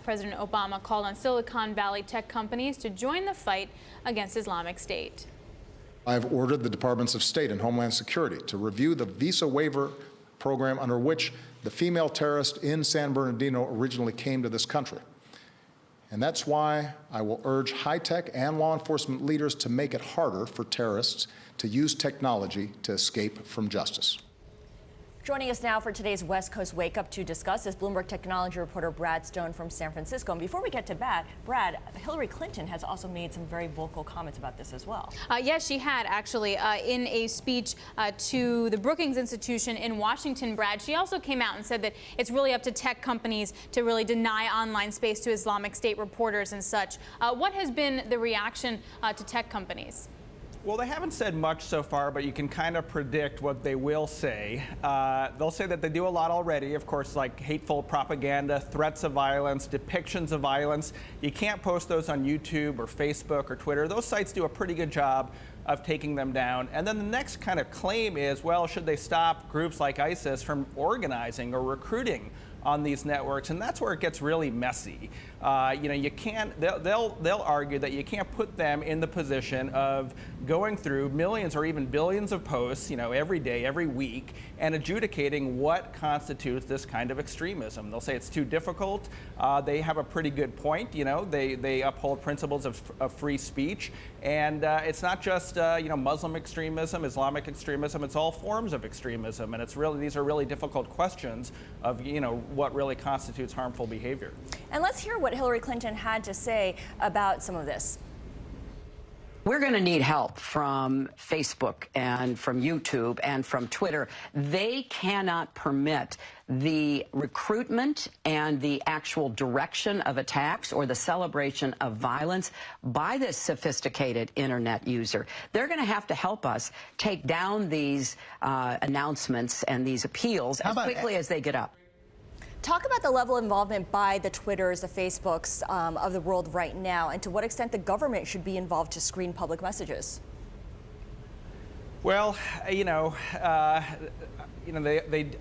President Obama called on Silicon Valley tech companies to join the fight against Islamic State. I have ordered the Departments of State and Homeland Security to review the visa waiver program under which the female terrorist in San Bernardino originally came to this country. And that's why I will urge high-tech and law enforcement leaders to make it harder for terrorists to use technology to escape from justice. Joining us now for today's West Coast Wake Up to discuss is Bloomberg technology reporter Brad Stone from San Francisco. And before we get to Brad, Hillary Clinton has also made some very vocal comments about this as well. Yes, she had actually in a speech to the Brookings Institution in Washington, Brad. She also came out and said that it's really up to tech companies to really deny online space to Islamic State reporters and such. What has been the reaction to tech companies? Well, they haven't said much so far, but you can kind of predict what they will say. They'll say that they do a lot already, of course, like hateful propaganda, threats of violence, depictions of violence. You can't post those on YouTube or Facebook or Twitter. Those sites do a pretty good job of taking them down. And then the next kind of claim is, well, should they stop groups like ISIS from organizing or recruiting on these networks? And that's where it gets really messy. You can't, they'll argue that you can't put them in the position of going through millions or even billions of posts, every day, every week, and adjudicating what constitutes this kind of extremism. They'll say it's too difficult. They have a pretty good point. They uphold principles of free speech. And it's not just, Muslim extremism, Islamic extremism, it's all forms of extremism. And these are really difficult questions of, what really constitutes harmful behavior. And let's hear what Hillary Clinton had to say about some of this. We're going to need help from Facebook and from YouTube and from Twitter. They cannot permit the recruitment and the actual direction of attacks or the celebration of violence by this sophisticated internet user. They're going to have to help us take down these announcements and these appeals as quickly as they get up. Talk about the level of involvement by the Twitters, the Facebooks of the world right now, and to what extent the government should be involved to screen public messages. Well, I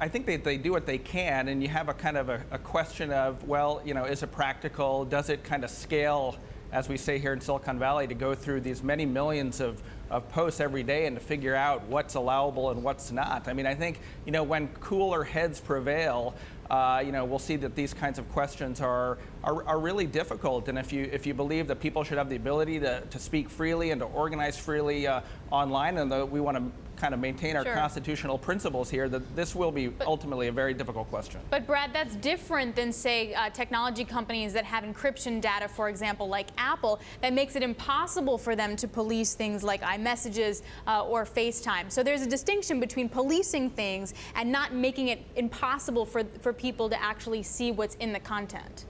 think they do what they can, and you have a kind of a question of, well, is it practical? Does it kind of scale, as we say here in Silicon Valley, to go through these many millions of posts every day and to figure out what's allowable and what's not? I mean, I think, when cooler heads prevail, we'll see that these kinds of questions are really difficult. And if you believe that people should have the ability to speak freely and to organize freely online, and that we want to kind of maintain our constitutional principles here, that this will be ultimately a very difficult question. But Brad, that's different than, say, technology companies that have encryption data, for example, like Apple, that makes it impossible for them to police things like iMessages or FaceTime. So there's a distinction between policing things and not making it impossible for people to actually see what's in the content.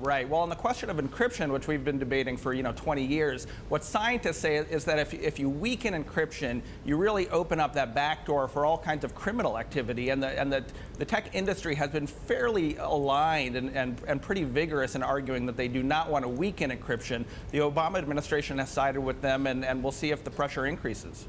Right. Well, on the question of encryption, which we've been debating for 20 years, what scientists say is that if you weaken encryption, you really open up that back door for all kinds of criminal activity. And the tech industry has been fairly aligned and pretty vigorous in arguing that they do not want to weaken encryption. The Obama administration has sided with them, and we'll see if the pressure increases.